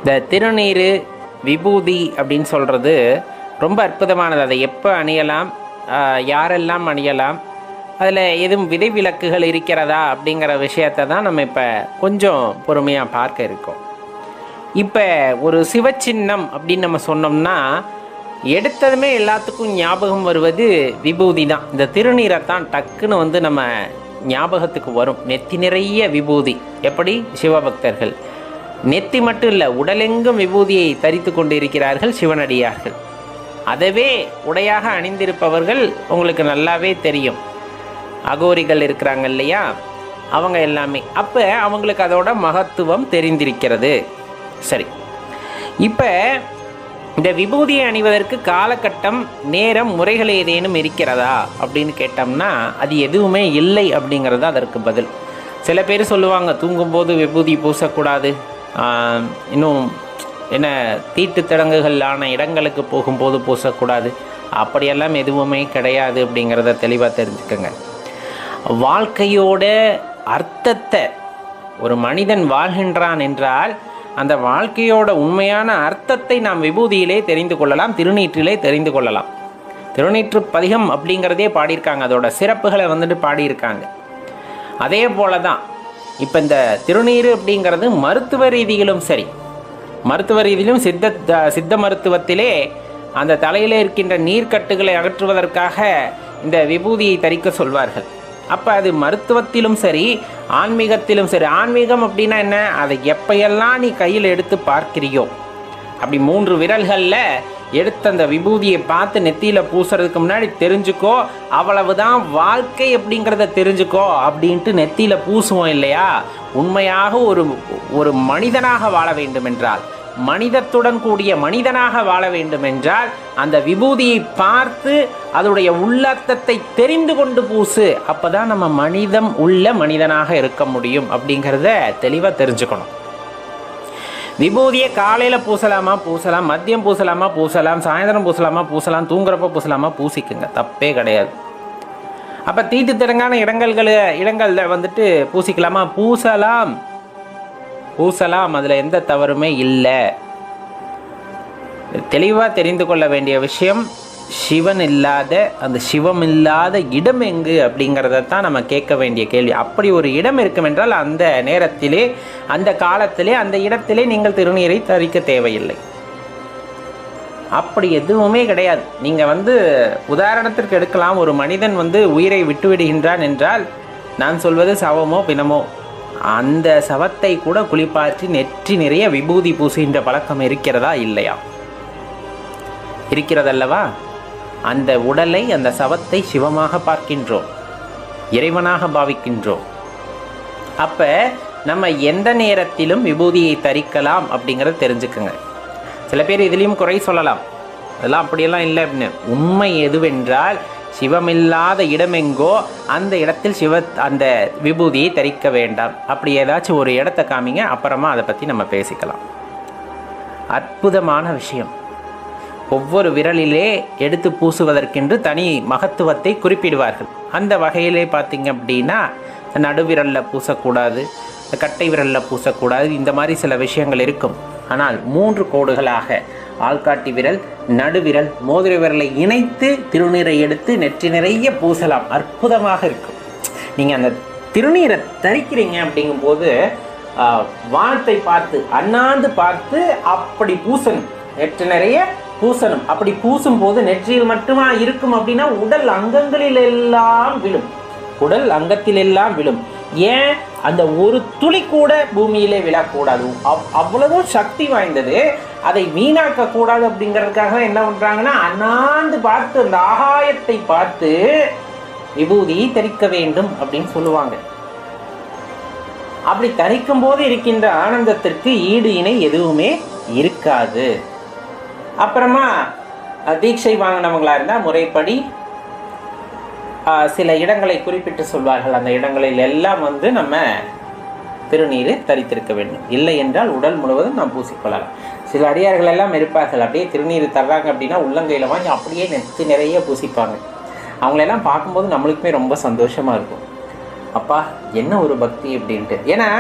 இந்த திருநீர் விபூதி அப்படின்னு சொல்கிறது ரொம்ப அற்புதமானது. அதை எப்போ அணியலாம், யாரெல்லாம் அணியலாம், அதில் எதுவும் விதிவிலக்குகள் இருக்கிறதா அப்படிங்கிற விஷயத்தை தான் நம்ம இப்போ கொஞ்சம் பொறுமையாக பார்க்க இருக்கோம். இப்போ ஒரு சிவச்சின்னம் அப்படின்னு நம்ம சொன்னோம்னா எடுத்ததுமே எல்லாத்துக்கும் ஞாபகம் வருவது விபூதி தான். இந்த திருநீரை தான் டக்குன்னு வந்து நம்ம ஞாபகத்துக்கு வரும். நெத்தி நிறைய விபூதி. எப்படி சிவபக்தர்கள் நெத்தி மட்டும் இல்லை, உடலெங்கும் விபூதியை தரித்து கொண்டு இருக்கிறார்கள் சிவனடியார்கள். அதவே உடையாக அணிந்திருப்பவர்கள் உங்களுக்கு நல்லாவே தெரியும். அகோரிகள் இருக்கிறாங்க இல்லையா, அவங்க எல்லாமே. அப்போ அவங்களுக்கு அதோட மகத்துவம் தெரிந்திருக்கிறது. சரி, இப்போ இந்த விபூதியை அணிவதற்கு காலகட்டம், நேரம், முறைகள் ஏதேனும் இருக்கிறதா அப்படின்னு கேட்டோம்னா அது எதுவுமே இல்லை அப்படிங்கிறது அதற்கு பதில். சில பேர் சொல்லுவாங்க தூங்கும்போது விபூதி பூசக்கூடாது, இன்னும் என்ன தீட்டு தடங்குகளான இடங்களுக்கு போகும்போது பூசக்கூடாது, அப்படியெல்லாம் எதுவுமே கிடையாது அப்படிங்கிறத தெளிவாக தெரிஞ்சுக்கோங்க. வாழ்க்கையோட அர்த்தத்தை ஒரு மனிதன் வாழ்கின்றான் என்றால் அந்த வாழ்க்கையோட உண்மையான அர்த்தத்தை நாம் விபூதியிலே தெரிந்து கொள்ளலாம், திருநீற்றிலே தெரிந்து கொள்ளலாம். திருநீற்று பதிகம் அப்படிங்கிறதே பாடியிருக்காங்க, அதோட சிறப்புகளை வந்துட்டு பாடியிருக்காங்க. அதே போல தான் இப்போ இந்த திருநீர் அப்படிங்கிறது மருத்துவ ரீதியிலும் சரி, மருத்துவ ரீதியிலும் சித்த மருத்துவத்திலே அந்த தலையில் இருக்கின்ற நீர்க்கட்டுகளை அகற்றுவதற்காக இந்த விபூதியை தரிக்க சொல்வார்கள். அப்போ அது மருத்துவத்திலும் சரி, ஆன்மீகத்திலும் சரி. ஆன்மீகம் அப்படின்னா என்ன, அதை எப்பையெல்லாம் நீ கையில் எடுத்து பார்க்கிறியோ, அப்படி 3 விரல்களில் எடுத்து அந்த விபூதியை பார்த்து நெத்தியில் பூசுறதுக்கு முன்னாடி தெரிஞ்சுக்கோ, அவ்வளவுதான் வாழ்க்கை அப்படிங்கிறத தெரிஞ்சுக்கோ அப்படின்ட்டு நெத்தியில் பூசுவோம் இல்லையா. உண்மையாக ஒரு மனிதனாக வாழ வேண்டும் என்றால், மனிதத்துடன் கூடிய மனிதனாக வாழ வேண்டும் என்றால் அந்த விபூதியை பார்த்து அதனுடைய உள்ளர்த்தத்தை தெரிந்து கொண்டு பூசு. அப்போதான் நம்ம மனிதம் உள்ள மனிதனாக இருக்க முடியும் அப்படிங்கிறத தெளிவாக தெரிஞ்சுக்கணும். விபூதியை காலையில் பூசலாமா பூசலாம், மதியம் பூசலாமா பூசலாம், சாயந்தரம் பூசலாமா பூசலாம், தூங்குறப்ப பூசலாமா பூசிக்குங்க, தப்பே கிடையாது. அப்போ தீட்டு திறங்கான இடங்களில் வந்துட்டு பூசிக்கலாமா பூசலாம், அதில் எந்த தவறுமே இல்லை. தெளிவாக தெரிந்து கொள்ள வேண்டிய விஷயம், சிவன் இல்லாத அந்த சிவம் இல்லாத இடம் எங்கு அப்படிங்கிறத தான் நம்ம கேட்க வேண்டிய கேள்வி. அப்படி ஒரு இடம் இருக்கும் என்றால் அந்த நேரத்திலே, அந்த காலத்திலே, அந்த இடத்திலே நீங்கள் திருநீரை தரிக்க தேவையில்லை. அப்படி எதுவுமே கிடையாது. நீங்கள் உதாரணத்திற்கு எடுக்கலாம், ஒரு மனிதன் உயிரை விட்டுவிடுகின்றான் என்றால் நான் சொல்வது சவமோ பிணமோ, அந்த சவத்தை கூட குளிப்பாற்றி நெற்றி நிறைய விபூதி பூசுகின்ற பழக்கம் இருக்கிறதா இல்லையா? இருக்கிறதல்லவா? அந்த உடலை, அந்த சவத்தை சிவமாக பார்க்கின்றோம், இறைவனாக பாவிக்கின்றோம். அப்போ நம்ம எந்த நேரத்திலும் விபூதியை தரிக்கலாம் அப்படிங்கிறத தெரிஞ்சுக்குங்க. சில பேர் இதுலேயும் குறை சொல்லலாம், அதெல்லாம் அப்படியெல்லாம் இல்லை அப்படின்னு. உண்மை எதுவென்றால் சிவமில்லாத இடமெங்கோ அந்த இடத்தில் அந்த விபூதியை தரிக்க வேண்டாம். அப்படி ஏதாச்சும் ஒரு இடத்தை காமிங்க, அப்புறமா அதை பற்றி நம்ம பேசிக்கலாம். அற்புதமான விஷயம். ஒவ்வொரு விரலிலே எடுத்து பூசுவதற்கென்று தனி மகத்துவத்தை குறிப்பிடுவார்கள். அந்த வகையிலே பார்த்திங்க அப்படின்னா நடுவிரலில் பூசக்கூடாது, கட்டை விரலில் பூசக்கூடாது, இந்த மாதிரி சில விஷயங்கள் இருக்கும். ஆனால் 3 கோடுகளாக ஆள்காட்டி விரல், நடுவிரல், மோதிர விரலை இணைத்து திருநீரை எடுத்து நெற்றி நிறைய பூசலாம். அற்புதமாக இருக்கும். நீங்கள் அந்த திருநீரை தரிக்கிறீங்க அப்படிங்கும்போது வானத்தை பார்த்து அண்ணாந்து பார்த்து அப்படி பூசணும், நெற்றி நிறைய பூசணும். அப்படி பூசும்போது நெற்றியில் மட்டுமா இருக்கும் அப்படின்னா உடல் அங்கங்களில் எல்லாம் விழும், உடல் அங்கத்தில் எல்லாம் விழும். ஏன்? அந்த ஒரு துளி கூட பூமியிலே விழக்கூடாது, அவ்வளவும் சக்தி வாய்ந்தது. அதை வீணாக்க கூடாது அப்படிங்கிறதுக்காக என்ன பண்றாங்கன்னா, அண்ணாந்து பார்த்து அந்த ஆகாயத்தை பார்த்து விபூதியை தரிக்க வேண்டும் அப்படின்னு சொல்லுவாங்க. அப்படி தரிக்கும் போது இருக்கின்ற ஆனந்தத்திற்கு ஈடு இணை எதுவுமே இருக்காது. அப்புறமா தீட்சை வாங்கினவங்களா இருந்தால் முறைப்படி சில இடங்களை குறிப்பிட்டு சொல்வார்கள். அந்த இடங்களில் எல்லாம் நம்ம திருநீர் தரித்திருக்க வேண்டும். இல்லை என்றால் உடல் முழுவதும் நாம் பூசிக்கொள்ளலாம். சில அடியார்கள் எல்லாம் இருப்பார்கள், அப்படியே திருநீர் தர்றாங்க அப்படின்னா உள்ளங்கையில் வாங்கி அப்படியே நெத்தி நிறைய பூசிப்பாங்க. அவங்களெல்லாம் பார்க்கும்போது நம்மளுக்குமே ரொம்ப சந்தோஷமாக இருக்கும். அப்பா என்ன ஒரு பக்தி அப்படின்ட்டு. ஏன்னா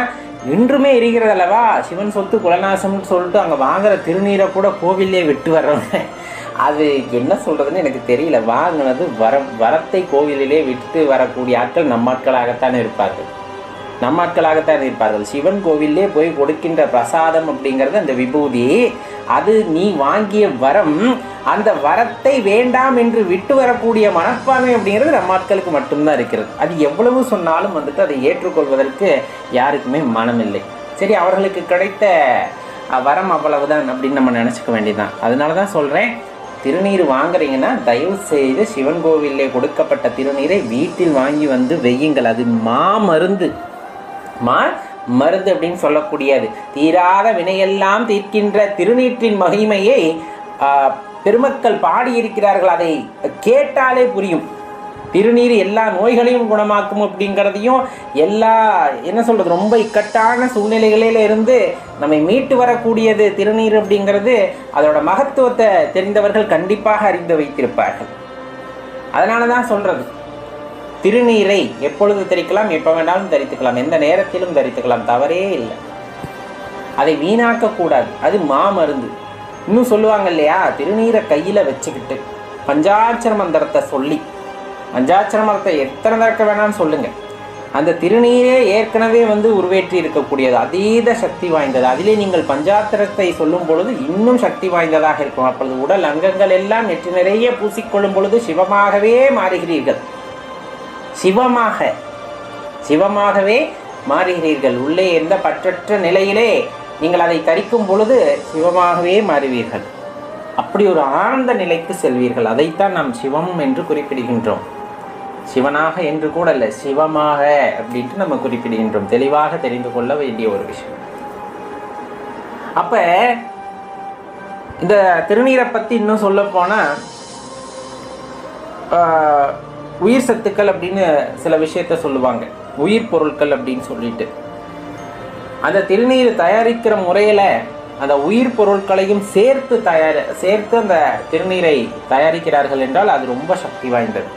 இன்றுமே இருக்கிறது அல்லவா. சிவன் சொத்து குலநாசம்னு சொல்லிட்டு அங்கே வாங்குற திருநீரை கூட கோவிலே விட்டு வர்றவங்க. அது என்ன சொல்கிறதுன்னு எனக்கு தெரியல. வாங்கினது வரத்தை கோவிலிலே விட்டு வரக்கூடிய ஆட்கள் நம்மாட்களாகத்தான் இருப்பார்கள். சிவன் கோவிலே போய் கொடுக்கின்ற பிரசாதம் அப்படிங்கிறது அந்த விபூதி. அது நீ வாங்கிய வரம், அந்த வரத்தை வேண்டாம் என்று விட்டு வரக்கூடிய மனப்பான்மை அப்படிங்கிறது நம்மாட்களுக்கு மட்டும்தான் இருக்கிறது. அது எவ்வளவு சொன்னாலும் வந்துட்டு அதை ஏற்றுக்கொள்வதற்கு யாருக்குமே மனமில்லை. சரி, அவர்களுக்கு கிடைத்த வரம் அவ்வளவுதான் அப்படின்னு நம்ம நினச்சிக்க வேண்டியதுதான். அதனால தான் சொல்கிறேன், திருநீர் வாங்குறீங்கன்னா தயவு செய்து சிவன் கோவிலே கொடுக்கப்பட்ட திருநீரை வீட்டில் வாங்கி வந்து வெய்யுங்கள். அது மருந்து அப்படின்னு சொல்லக்கூடியது. தீராத வினையெல்லாம் தீர்க்கின்ற திருநீற்றின் மகிமையை பெருமக்கள் பாடியிருக்கிறார்கள். அதை கேட்டாலே புரியும். திருநீர் எல்லா நோய்களையும் குணமாக்கும் அப்படிங்கிறதையும், ரொம்ப இக்கட்டான சூழ்நிலைகளில் இருந்து நம்மை மீட்டு வரக்கூடியது திருநீர் அப்படிங்கிறது, அதோட மகத்துவத்தை தெரிந்தவர்கள் கண்டிப்பாக அறிந்து வைத்திருப்பார்கள். அதனால தான் சொல்றது, திருநீரை எப்பொழுது தரிக்கலாம், எப்போ வேண்டாலும் தரித்துக்கலாம், எந்த நேரத்திலும் தரித்துக்கலாம், தவறே இல்லை. அதை வீணாக்கக்கூடாது. அது மாமருந்து. இன்னும் சொல்லுவாங்க இல்லையா, திருநீரை கையில் வச்சுக்கிட்டு பஞ்சாட்சர மந்திரத்தை சொல்லி, பஞ்சாட்சர மந்திரத்தை எத்தனை தடவை வேணாலும் சொல்லுங்கள், அந்த திருநீரே ஏற்கனவே உருவேற்றி இருக்கக்கூடியது, அதீத சக்தி வாய்ந்தது. அதிலே நீங்கள் பஞ்சாட்சரத்தை சொல்லும் பொழுது இன்னும் சக்தி வாய்ந்ததாக இருக்கும். அப்பொழுது உடல் அங்கங்கள் எல்லாம் நெற்றி நிறைய பூசிக்கொள்ளும் பொழுது சிவமாகவே மாறுகிறீர்கள். சிவமாகவே மாறுகிறீர்கள். உள்ளே எந்த பற்றற்ற நிலையிலே நீங்கள் அதை தரிக்கும் பொழுது சிவமாகவே மாறுவீர்கள். அப்படி ஒரு ஆனந்த நிலைக்கு செல்வீர்கள். அதைத்தான் நாம் சிவம் என்று குறிப்பிடுகின்றோம். சிவனாக என்று கூட இல்லை, சிவமாக அப்படின்ட்டு நம்ம குறிப்பிடுகின்றோம். தெளிவாக தெரிந்து கொள்ள வேண்டிய ஒரு விஷயம். அப்ப இந்த திருநீரை பற்றி இன்னும் சொல்ல போனால், உயிர் சத்துக்கள் அப்படின்னு சில விஷயத்த சொல்லுவாங்க, உயிர் பொருட்கள் அப்படின்னு சொல்லிட்டு. அந்த திருநீர் தயாரிக்கிற முறையில் அந்த உயிர் பொருட்களையும் சேர்த்து அந்த திருநீரை தயாரிக்கிறார்கள் என்றால் அது ரொம்ப சக்தி வாய்ந்தது.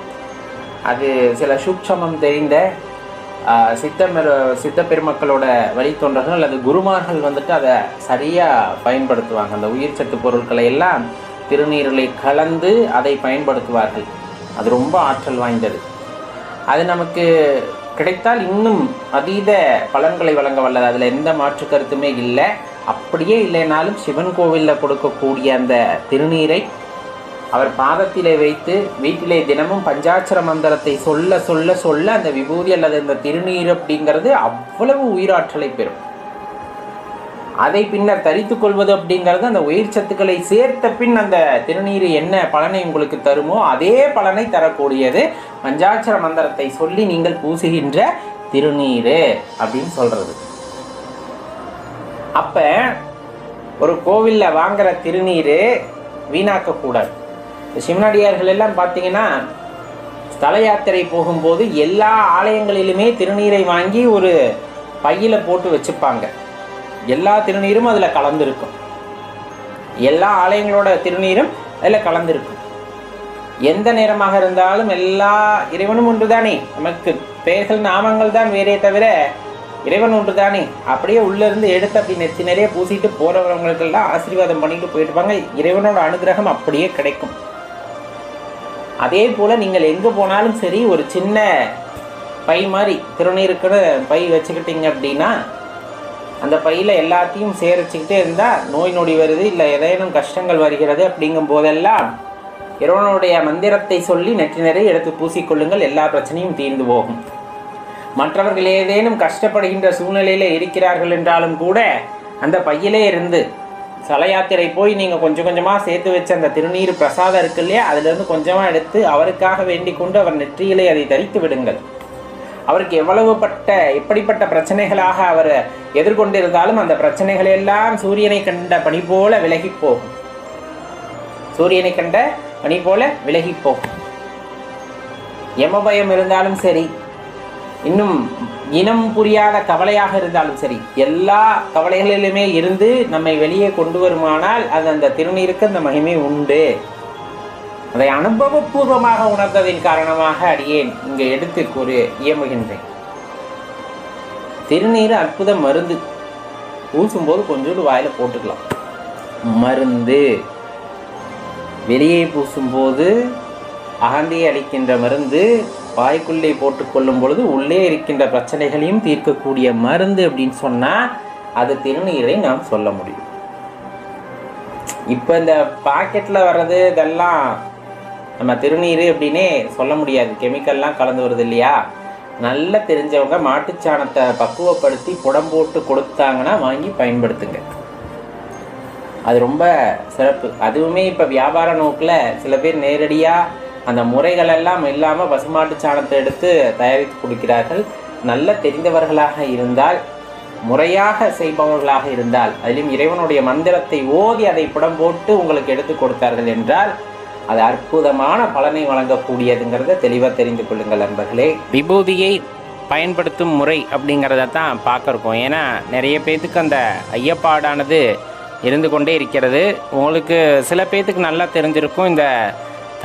அது சில சூட்சமம் தெரிந்த சித்த பெருமக்களோட வழித்தொண்டர்கள் அல்லது குருமார்கள் அதை சரியாக பயன்படுத்துவாங்க. அந்த உயிர் சத்து பொருட்களை எல்லாம் திருநீரில் கலந்து அதை பயன்படுத்துவார்கள். அது ரொம்ப ஆற்றல் வாய்ந்தது. அது நமக்கு கிடைத்தால் இன்னும் அதீத பலன்களை வழங்க வல்லது. அதில் எந்த மாற்று கருத்துமே இல்லை. அப்படியே இல்லைனாலும் சிவன் கோவிலில் கொடுக்கக்கூடிய அந்த திருநீரை அவர் பாதத்திலே வைத்து வீட்டிலே தினமும் பஞ்சாட்சர மந்திரத்தை சொல்ல சொல்ல சொல்ல அந்த விபூதி அல்லது அந்த திருநீர் அப்படிங்கிறது அவ்வளவு உயிராற்றலை பெறும். அதை பின்னர் தரித்து கொள்வது அப்படிங்கிறது அந்த உயிர் சத்துக்களை சேர்த்த பின் அந்த திருநீர் என்ன பலனை உங்களுக்கு தருமோ அதே பலனை தரக்கூடியது பஞ்சாட்சர மந்திரத்தை சொல்லி நீங்கள் பூசுகின்ற திருநீர் அப்படின்னு சொல்றது. அப்ப ஒரு கோவிலில் வாங்குற திருநீர் வீணாக்கக்கூடாது. சிவனடியார்கள் எல்லாம் பார்த்தீங்கன்னா ஸ்தல யாத்திரை போகும்போது எல்லா ஆலயங்களிலுமே திருநீரை வாங்கி ஒரு பையில போட்டு வச்சுப்பாங்க. எல்லா திருநீரும் அதில் கலந்துருக்கும். எல்லா ஆலயங்களோட திருநீரும் அதில் கலந்துருக்கும். எந்த நேரமாக இருந்தாலும் எல்லா இறைவனும் ஒன்று தானே, நமக்கு பெயர்கள் நாமங்கள் தான் வேறே தவிர இறைவன் ஒன்று தானே. அப்படியே உள்ளேருந்து எடுத்து அப்படி நெத்தி நிறைய பூசிட்டு போகிறவங்களுக்கெல்லாம் ஆசீர்வாதம் பண்ணிட்டு போயிட்டுப்பாங்க. இறைவனோட அனுகிரகம் அப்படியே கிடைக்கும். அதே போல் நீங்கள் எங்கே போனாலும் சரி, ஒரு சின்ன பை மாதிரி திருநீருக்குன்னு பை வச்சுக்கிட்டீங்க அப்படின்னா அந்த பையில் எல்லாத்தையும் சேரிச்சுக்கிட்டே இருந்தால் நோய் நொடி வருது, இல்லை ஏதேனும் கஷ்டங்கள் வருகிறது அப்படிங்கும் போதெல்லாம் இறைவனுடைய மந்திரத்தை சொல்லி நெற்றி நிறைய எடுத்து பூசிக்கொள்ளுங்கள். எல்லா பிரச்சனையும் தீர்ந்து போகும். மற்றவர்கள் ஏதேனும் கஷ்டப்படுகின்ற சூழ்நிலையில் இருக்கிறார்கள் என்றாலும் கூட அந்த பையிலே இருந்து ஸ்தல யாத்திரை போய் நீங்கள் கொஞ்சம் கொஞ்சமாக சேர்த்து வச்ச அந்த திருநீர் பிரசாதம் இருக்கு இல்லையா, அதிலிருந்து கொஞ்சமாக எடுத்து அவருக்காக வேண்டிக் கொண்டு அவர் நெற்றியிலே அதை தரித்து விடுங்கள். அவருக்கு எப்படிப்பட்ட பிரச்சனைகளாக அவர் எதிர்கொண்டிருந்தாலும் அந்த பிரச்சனைகள் எல்லாம் சூரியனை கண்ட பனி போல விலகி போகும். சூரியனை கண்ட பனி போல விலகி போகும். யமபயம் இருந்தாலும் சரி, இன்னும் இனம் புரியாத கவலையாக இருந்தாலும் சரி, எல்லா கவலைகளிலுமே இருந்து நம்மை வெளியே கொண்டு வருமானால் அது அந்த திருநீருக்கு அந்த மகிமை உண்டு. அதை அனுபவபூர்வமாக உணர்ந்ததின் காரணமாக அடியேன் இங்கே எடுத்து கூறி இயம்புகின்றேன். திருநீர் அற்புத மருந்து. பூசும்போது கொஞ்சோண்டு வாயில் போட்டுக்கலாம். மருந்து வெளியே பூசும்போது அகந்தியை அளிக்கின்ற மருந்து, வாய்க்குள்ளே போட்டுக்கொள்ளும் பொழுது உள்ளே இருக்கின்ற பிரச்சனைகளையும் தீர்க்கக்கூடிய மருந்து அப்படின்னு சொன்னால் அது திருநீரை நாம் சொல்ல முடியும். இப்போ இந்த பாக்கெட்டில் வர்றது இதெல்லாம் நம்ம திருநீர் அப்படின்னே சொல்ல முடியாது. கெமிக்கல்லாம் கலந்து வருது இல்லையா? நல்லா தெரிஞ்சவங்க மாட்டுச்சாணத்தை பக்குவப்படுத்தி புடம் போட்டு கொடுத்தாங்கன்னா வாங்கி பயன்படுத்துங்க. அது ரொம்ப சிறப்பு. அதுவுமே இப்போ வியாபார நோக்கில் சில பேர் நேரடியாக அந்த முறைகளெல்லாம் இல்லாமல் பசுமாட்டு சாணத்தை எடுத்து தயாரித்து கொடுக்கிறார்கள். நல்ல தெரிந்தவர்களாக இருந்தால், முறையாக செய்பவர்களாக இருந்தால், அதிலும் இறைவனுடைய மந்திரத்தை ஓதி அதை புடம் போட்டு உங்களுக்கு எடுத்து கொடுத்தார்கள் என்றால் அது அற்புதமான பலனை வழங்கக்கூடியதுங்கிறத தெளிவாக தெரிந்து கொள்ளுங்கள் நண்பர்களே. விபூதியை பயன்படுத்தும் முறை அப்படிங்கிறத தான் பார்க்குறோம். ஏன்னா நிறைய பேர்த்துக்கு அந்த ஐயப்பாடானது இருந்து கொண்டே இருக்கிறது. உங்களுக்கு சில பேர்த்துக்கு நல்லா தெரிஞ்சிருக்கும். இந்த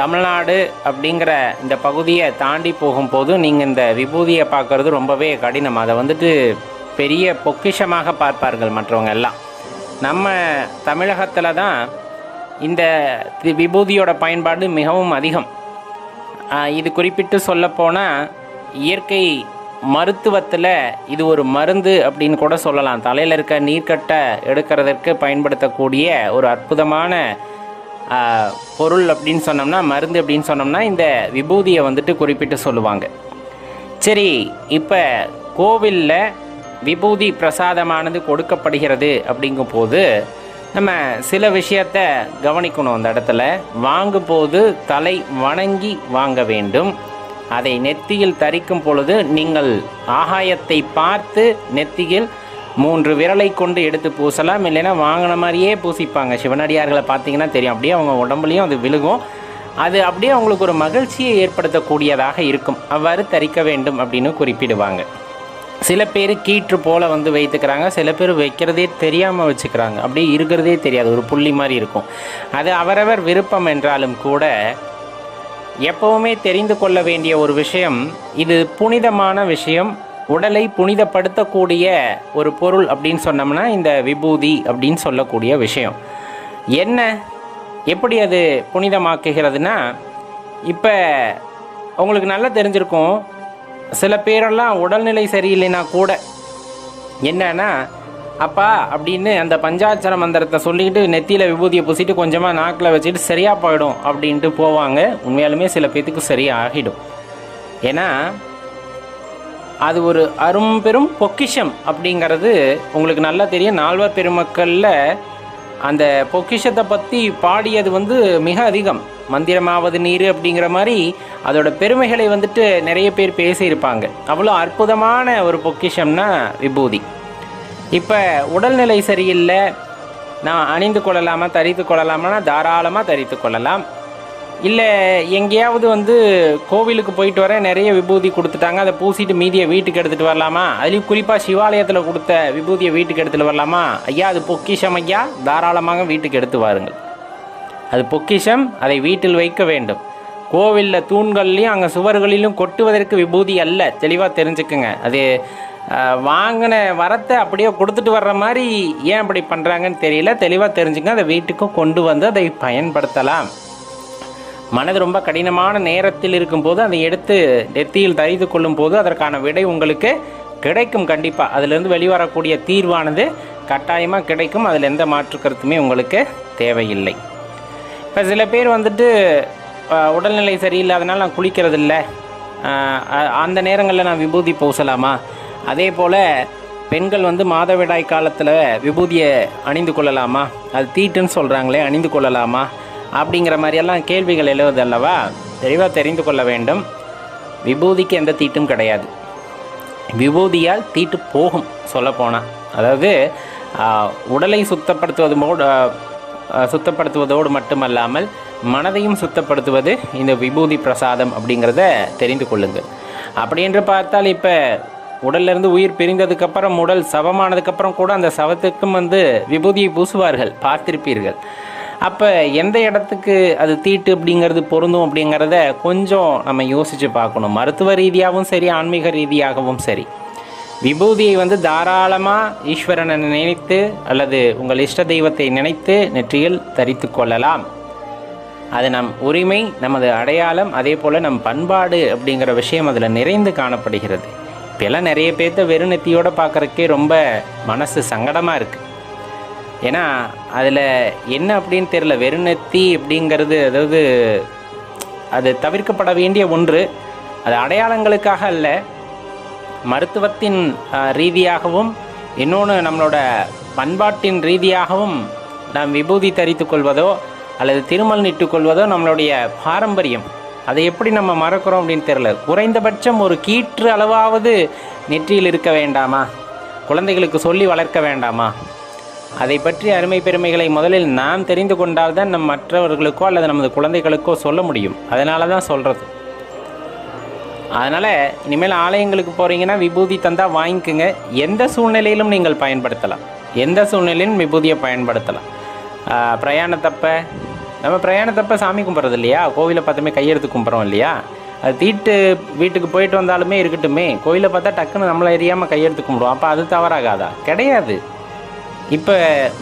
தமிழ்நாடு அப்படிங்கிற இந்த பகுதியை தாண்டி போகும்போது நீங்கள் இந்த விபூதியை பார்க்குறது ரொம்பவே கடினம். அதை வந்துட்டு பெரிய பொக்கிஷமாக பார்ப்பார்கள் மற்றவங்க எல்லாம். நம்ம தமிழகத்தில் தான் இந்த விபூதியோட பயன்பாடு மிகவும் அதிகம். இது குறிப்பிட்டு சொல்லப்போனால் இயற்கை மருத்துவத்தில் இது ஒரு மருந்து அப்படின்னு கூட சொல்லலாம். தலையில் இருக்க நீர்க்கட்டை எடுக்கிறதற்கு பயன்படுத்தக்கூடிய ஒரு அற்புதமான பொருள் அப்படின்னு சொன்னோம்னா, மருந்து அப்படின்னு சொன்னோம்னா இந்த விபூதியை வந்துட்டு குறிப்பிட்டு சொல்லுவாங்க. சரி, இப்போ கோவிலில் விபூதி பிரசாதமானது கொடுக்கப்படுகிறது அப்படிங்கும் போது நம்ம சில விஷயத்தை கவனிக்கணும். அந்த இடத்துல வாங்கும்போது தலை வணங்கி வாங்க வேண்டும். அதை நெத்தியில் தரிக்கும் பொழுது நீங்கள் ஆகாயத்தை பார்த்து நெத்தியில் 3 விரலை கொண்டு எடுத்து பூசலாம். இல்லைன்னா வாங்கின மாதிரியே பூசிப்பாங்க. சிவனடியார்களை பார்த்தீங்கன்னா தெரியும், அப்படியே அவங்க உடம்புலையும் அது விழுகும். அது அப்படியே அவங்களுக்கு ஒரு மகிழ்ச்சியை ஏற்படுத்தக்கூடியதாக இருக்கும். அவ்வாறு தரிக்க வேண்டும் அப்படின்னு குறிப்பிடுவாங்க. சில பேர் கீற்று போல் வந்து வைத்துக்கிறாங்க. சில பேர் வைக்கிறதே தெரியாமல் வச்சுக்கிறாங்க. அப்படியே இருக்கிறதே தெரியாது, ஒரு புள்ளி மாதிரி இருக்கும். அது அவரவர் விருப்பம் என்றாலும் கூட எப்பவுமே தெரிந்து கொள்ள வேண்டிய ஒரு விஷயம், இது புனிதமான விஷயம். உடலை புனிதப்படுத்தக்கூடிய ஒரு பொருள் அப்படின்னு சொன்னோம்னா இந்த விபூதி அப்படின்னு சொல்லக்கூடிய விஷயம் என்ன, எப்படி அது புனிதமாக்குகிறதுனா, இப்போ உங்களுக்கு நல்லா தெரிஞ்சிருக்கும். சில பேரெல்லாம் உடல்நிலை சரியில்லைன்னா கூட என்னன்னா, அப்பா அப்படின்னு அந்த பஞ்சாட்சர மந்திரத்தை சொல்லிக்கிட்டு நெத்தியில் விபூதியை பூசிட்டு கொஞ்சமாக நாக்கில் வச்சுட்டு சரியாக போயிடும் அப்படின்ட்டு போவாங்க. உண்மையாலுமே சில பேர்த்துக்கு சரியாகிடும். ஏன்னா அது ஒரு அரும்பெரும் பொக்கிஷம் அப்படிங்கிறது உங்களுக்கு நல்லா தெரியும். நால்வர் பெருமக்களில் அந்த பொக்கிஷத்தை பற்றி பாடியது வந்து மிக அதிகம். மந்திரமாவது நீர் அப்படிங்கிற மாதிரி அதோட பெருமைகளை வந்துட்டு நிறைய பேர் பேசியிருப்பாங்க. அவ்வளோ அற்புதமான ஒரு பொக்கிஷம்னா விபூதி. இப்போ உடல்நிலை சரியில்லை, நான் அணிந்து கொள்ளலாமா தரித்து கொள்ளலாமான்னா தாராளமாக தரித்து கொள்ளலாம். இல்லை எங்கேயாவது வந்து கோவிலுக்கு போயிட்டு வர நிறைய விபூதி கொடுத்துட்டாங்க, அதை பூசிட்டு மீதியை வீட்டுக்கு எடுத்துகிட்டு வரலாமா? அதுலேயும் குறிப்பாக சிவாலயத்தில் கொடுத்த விபூதியை வீட்டுக்கு எடுத்துகிட்டு வரலாமா? ஐயா அது பொக்கிஷம் ஐயா, தாராளமாக வீட்டுக்கு எடுத்து வாருங்கள். அது பொக்கிஷம், அதை வீட்டில் வைக்க வேண்டும். கோவிலில் தூண்கள்லையும் அங்கே சுவர்களிலும் கொட்டுவதற்கு விபூதி அல்ல, தெளிவாக தெரிஞ்சுக்குங்க. அது வாங்கின வரத்தை அப்படியே கொடுத்துட்டு வர்ற மாதிரி ஏன் அப்படி பண்ணுறாங்கன்னு தெரியல. தெளிவாக தெரிஞ்சுங்க. அதை வீட்டுக்கும் கொண்டு வந்து அதை பயன்படுத்தலாம். மனது ரொம்ப கடினமான நேரத்தில் இருக்கும்போது அதை எடுத்து நெத்தியில் தரித்து கொள்ளும் போது அதற்கான விடை உங்களுக்கு கிடைக்கும். கண்டிப்பாக அதிலிருந்து வெளிவரக்கூடிய தீர்வானது கட்டாயமாக கிடைக்கும். அதில் எந்த மாற்று கருத்துமே உங்களுக்கு தேவையில்லை. இப்போ சில பேர் வந்துட்டு உடல்நிலை சரியில்லாதனால நான் குளிக்கிறது இல்லை, அந்த நேரங்களில் நான் விபூதி பூசலாமா? அதே போல் பெண்கள் வந்து மாதவிடாய் காலத்தில் விபூதியை அணிந்து கொள்ளலாமா? அது தீட்டுன்னு சொல்கிறாங்களே, அணிந்து கொள்ளலாமா அப்படிங்கிற மாதிரியெல்லாம் கேள்விகள் எழுவது அல்லவா? தெளிவாக தெரிந்து கொள்ள வேண்டும். விபூதிக்கு எந்த தீட்டும் கிடையாது. விபூதியால் தீட்டு போகும் சொல்லப்போனால். அதாவது உடலை சுத்தப்படுத்துவதோடு மட்டுமல்லாமல் மனதையும் சுத்தப்படுத்துவது இந்த விபூதி பிரசாதம் அப்படிங்கிறத தெரிந்து கொள்ளுங்கள். அப்படி என்று பார்த்தால் இப்போ உடல்லேருந்து உயிர் பிரிந்ததுக்கப்புறம் உடல் சவமானதுக்கப்புறம் கூட அந்த சவத்துக்கும் வந்து விபூதியை பூசுவார்கள், பார்த்திருப்பீர்கள். அப்போ எந்த இடத்துக்கு அது தீட்டு அப்படிங்கிறது பொருந்தும் அப்படிங்கிறத கொஞ்சம் நம்ம யோசித்து பார்க்கணும். மருத்துவ ரீதியாகவும் சரி, ஆன்மீக ரீதியாகவும் சரி. விபூதியை வந்து தாராளமாக ஈஸ்வரனை நினைத்து அல்லது உங்கள் இஷ்ட தெய்வத்தை நினைத்து நெற்றியில் தரித்து கொள்ளலாம். அது நம் உரிமை, நமது அடையாளம், அதே போல் நம் பண்பாடு அப்படிங்கிற விஷயம் அதில் நிறைந்து காணப்படுகிறது. இப்போல்லாம் நிறைய பேர்த்த வெறும் நெத்தியோடு பார்க்குறக்கே ரொம்ப மனசு சங்கடமாக இருக்குது. ஏன்னா அதில் என்ன அப்படின்னு தெரியல. வெறும் நெத்தி அப்படிங்கிறது அதாவது அது தவிர்க்கப்பட வேண்டிய ஒன்று. அது அடையாளங்களுக்காக அல்ல, மருத்துவத்தின் ரீதியாகவும் இன்னொன்று நம்மளோட பண்பாட்டின் ரீதியாகவும் நாம் விபூதி தரித்து கொள்வதோ அல்லது திருமல் நிட்டுக்கொள்வதோ நம்மளுடைய பாரம்பரியம். அதை எப்படி நம்ம மறக்கிறோம் அப்படின்னு தெரியல. குறைந்தபட்சம் ஒரு கீற்று அளவாவது நெற்றியில் இருக்க வேண்டாமா? குழந்தைகளுக்கு சொல்லி வளர்க்க வேண்டாமா? அதை பற்றி அருமை பெருமைகளை முதலில் நாம் தெரிந்து கொண்டால்தான் நம் மற்றவர்களுக்கோ அல்லது நமது குழந்தைகளுக்கோ சொல்ல முடியும். அதனால தான் சொல்கிறது. அதனால் இனிமேல் ஆலயங்களுக்கு போகிறீங்கன்னா விபூதி தந்தால் வாங்கிக்கோங்க. எந்த சூழ்நிலையிலும் நீங்கள் பயன்படுத்தலாம். எந்த சூழ்நிலையிலும் விபூதியை பயன்படுத்தலாம். பிரயாணத்தப்ப சாமி கும்பிட்றது இல்லையா, கோவிலை பார்த்தோமே கையெடுத்து கும்பிட்றோம் இல்லையா, அது தீட்டு வீட்டுக்கு போயிட்டு வந்தாலுமே இருக்கட்டுமே, கோவிலை பார்த்தா டக்குன்னு நம்மளை எரியாமல் கையெடுத்து கும்பிடுவோம். அப்போ அது தவறாகாதா? கிடையாது. இப்போ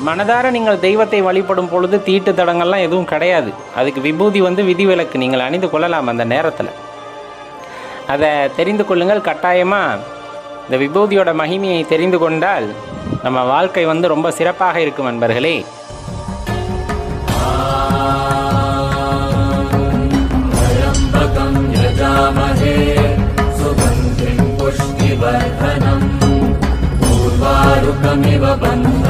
மனதார நீங்கள் தெய்வத்தை வழிபடும் பொழுது தீட்டு தடங்கள்லாம் எதுவும் கிடையாது. அதுக்கு விபூதி வந்து விதிவிலக்கு, நீங்கள் அணிந்து கொள்ளலாம் அந்த நேரத்தில். அதை தெரிந்து கொள்ளுங்கள். கட்டாயமாக இந்த விபூதியோட மகிமையை தெரிந்து கொண்டால் நம்ம வாழ்க்கை வந்து ரொம்ப சிறப்பாக இருக்கும் நண்பர்களே. சுகந்திம் புஷ்டிவர்தனம் பூர்வாருகமிவ பந்த